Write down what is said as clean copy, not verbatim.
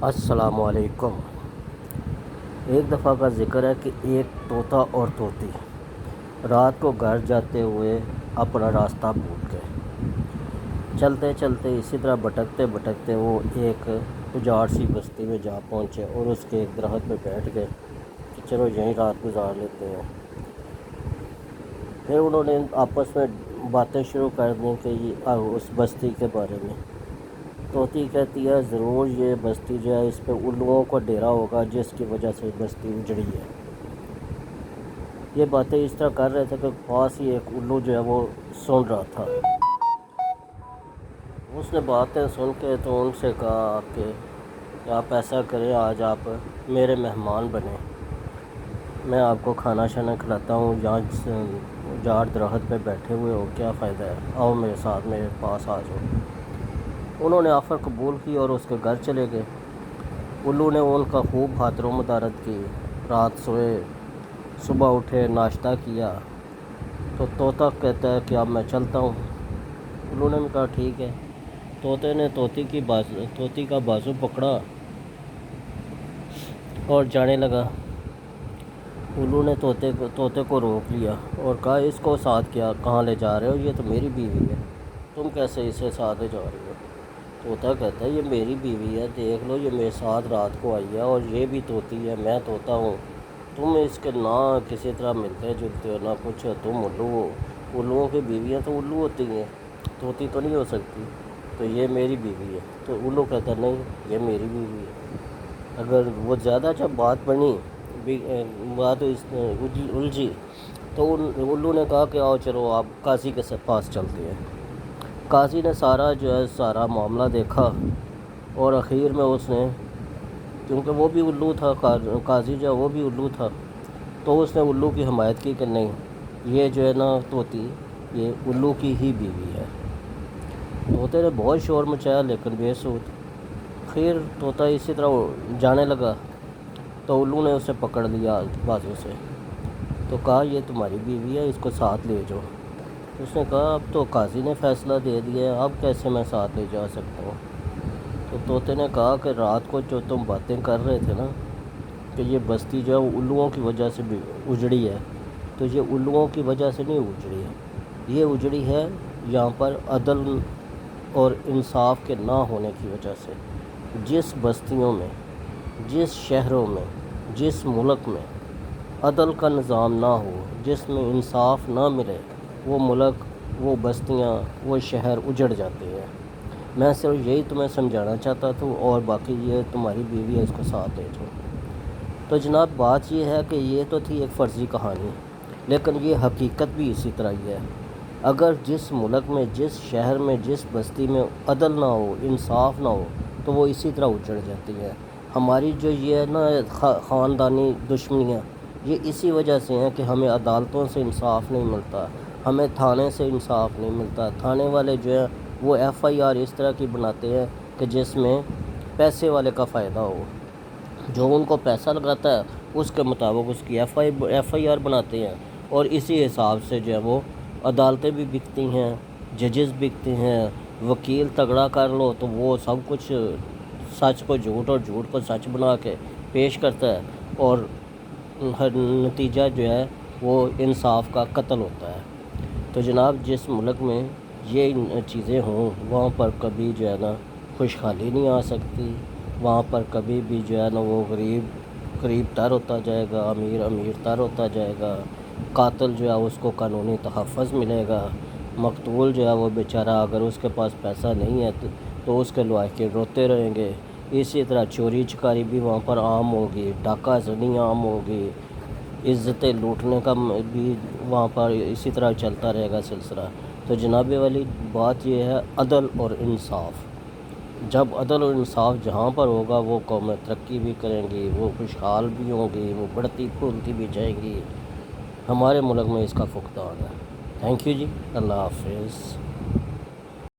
السلام علیکم۔ ایک دفعہ کا ذکر ہے کہ ایک طوطا اور طوطی رات کو گھر جاتے ہوئے اپنا راستہ بھول گئے۔ چلتے چلتے اسی طرح بھٹکتے بھٹکتے وہ ایک اجاڑ سی بستی میں جا پہنچے اور اس کے ایک درخت پہ بیٹھ گئے کہ چلو یہیں رات گزار لیتے ہیں۔ پھر انہوں نے آپس میں باتیں شروع کر دیں کہ اس بستی کے بارے میں۔ طوطی کہتی ہے ضرور یہ بستی جو ہے اس پہ الوؤں کا ڈیرا ہوگا جس کی وجہ سے بستی اجڑی ہے۔ یہ باتیں اس طرح کر رہے تھے کہ پاس ہی ایک الو جو ہے وہ سن رہا تھا۔ اس نے باتیں سن کے تو ان سے کہا کہ آپ ایسا کریں، آج آپ میرے مہمان بنیں، میں آپ کو کھانا شانا کھلاتا ہوں، یہاں جاڑ درخت پہ بیٹھے ہوئے ہو کیا فائدہ ہے، آؤ میرے ساتھ، میرے پاس آ جاؤ۔ انہوں نے آفر قبول کی اور اس کے گھر چلے گئے۔ الو نے ان کا خوب خاطر و مدارت کی، رات سوئے، صبح اٹھے، ناشتہ کیا۔ تو طوطا کہتا ہے کہ اب میں چلتا ہوں۔ الو نے کہا ٹھیک ہے۔ طوطے نے طوطی کا بازو پکڑا اور جانے لگا۔ الو نے طوطے کو روک لیا اور کہا اس کو ساتھ کہاں لے جا رہے ہو، یہ تو میری بیوی ہے، تم کیسے اسے ساتھ لے جا رہے ہو؟ طوطا کہتا ہے یہ میری بیوی ہے، دیکھ لو یہ میرے ساتھ رات کو آئی ہے اور یہ بھی طوطی ہے، میں طوطا ہوں، تم اس کے نہ کسی طرح ملتے جلتے ہو نہ کچھ، تم الو ہو، الوؤں کی بیویاں تو الو ہوتی ہیں، طوطی تو نہیں ہو سکتی، تو یہ میری بیوی ہے۔ تو الو کہتا ہے نہیں یہ میری بیوی ہے۔ اگر وہ زیادہ جب بات بنی، بات الجھی، تو الو نے کہا کہ آؤ چلو آپ قاضی کے پاس چلتے ہیں۔ قاضی نے سارا معاملہ دیکھا اور اخیر میں اس نے، کیونکہ وہ بھی الو تھا، قاضی جو ہے وہ بھی الو تھا، تو اس نے الو کی حمایت کی کہ نہیں یہ جو ہے نا طوطی یہ الو کی ہی بیوی ہے۔ طوطے نے بہت شور مچایا لیکن بے سود۔ پھر طوطا اسی طرح جانے لگا تو الو نے اسے پکڑ لیا بازو سے، تو کہا یہ تمہاری بیوی ہے، اس کو ساتھ لے جاؤ۔ اس نے کہا اب تو قاضی نے فیصلہ دے دیا ہے، اب کیسے میں ساتھ لے جا سکتا ہوں؟ تو طوطے نے کہا کہ رات کو جو تم باتیں کر رہے تھے نا کہ یہ بستی جو ہے الوؤں کی وجہ سے بھی اجڑی ہے، تو یہ الوؤں کی وجہ سے نہیں اجڑی ہے، یہ اجڑی ہے یہاں پر عدل اور انصاف کے نہ ہونے کی وجہ سے۔ جس بستیوں میں، جس شہروں میں، جس ملک میں عدل کا نظام نہ ہو، جس میں انصاف نہ ملے، وہ ملک، وہ بستیاں، وہ شہر اجڑ جاتے ہیں۔ میں صرف یہی تمہیں سمجھانا چاہتا تھا، اور باقی یہ تمہاری بیوی ہے اس کو ساتھ لے جاؤ۔ تو جناب بات یہ ہے کہ یہ تو تھی ایک فرضی کہانی، لیکن یہ حقیقت بھی اسی طرح ہی ہے۔ اگر جس ملک میں، جس شہر میں، جس بستی میں عدل نہ ہو، انصاف نہ ہو، تو وہ اسی طرح اجڑ جاتی ہے۔ ہماری جو یہ ہے نا خاندانی دشمنیاں، یہ اسی وجہ سے ہیں کہ ہمیں عدالتوں سے انصاف نہیں ملتا، ہمیں تھانے سے انصاف نہیں ملتا۔ تھانے والے جو ہیں وہ ایف آئی آر اس طرح کی بناتے ہیں کہ جس میں پیسے والے کا فائدہ ہو، جو ان کو پیسہ لگاتا ہے اس کے مطابق اس کی ایف آئی آر بناتے ہیں، اور اسی حساب سے جو ہے وہ عدالتیں بھی بکتی ہیں، ججز بکتے ہیں۔ وکیل تگڑا کر لو تو وہ سب کچھ سچ کو جھوٹ اور جھوٹ کو سچ بنا کے پیش کرتا ہے، اور نتیجہ جو ہے وہ انصاف کا قتل ہوتا ہے۔ تو جناب جس ملک میں یہ چیزیں ہوں وہاں پر کبھی جو ہے نا خوشحالی نہیں آ سکتی، وہاں پر کبھی بھی جو ہے نا وہ غریب تر ہوتا جائے گا، امیر تر ہوتا جائے گا، قاتل جو ہے اس کو قانونی تحفظ ملے گا، مقتول جو ہے وہ بیچارہ اگر اس کے پاس پیسہ نہیں ہے تو اس کے لواحقین روتے رہیں گے۔ اسی طرح چوری چکاری بھی وہاں پر عام ہوگی، ڈاکہ زنی عام ہوگی، عزتیں لوٹنے کا بھی وہاں پر اسی طرح چلتا رہے گا سلسلہ۔ تو جناب والی بات یہ ہے عدل اور انصاف۔ جب عدل اور انصاف جہاں پر ہوگا وہ قومیں ترقی بھی کریں گی، وہ خوشحال بھی ہوں گی، وہ بڑھتی پھولتی بھی جائیں گی۔ ہمارے ملک میں اس کا فقدان ہے۔ تھینک یو جی، اللہ حافظ۔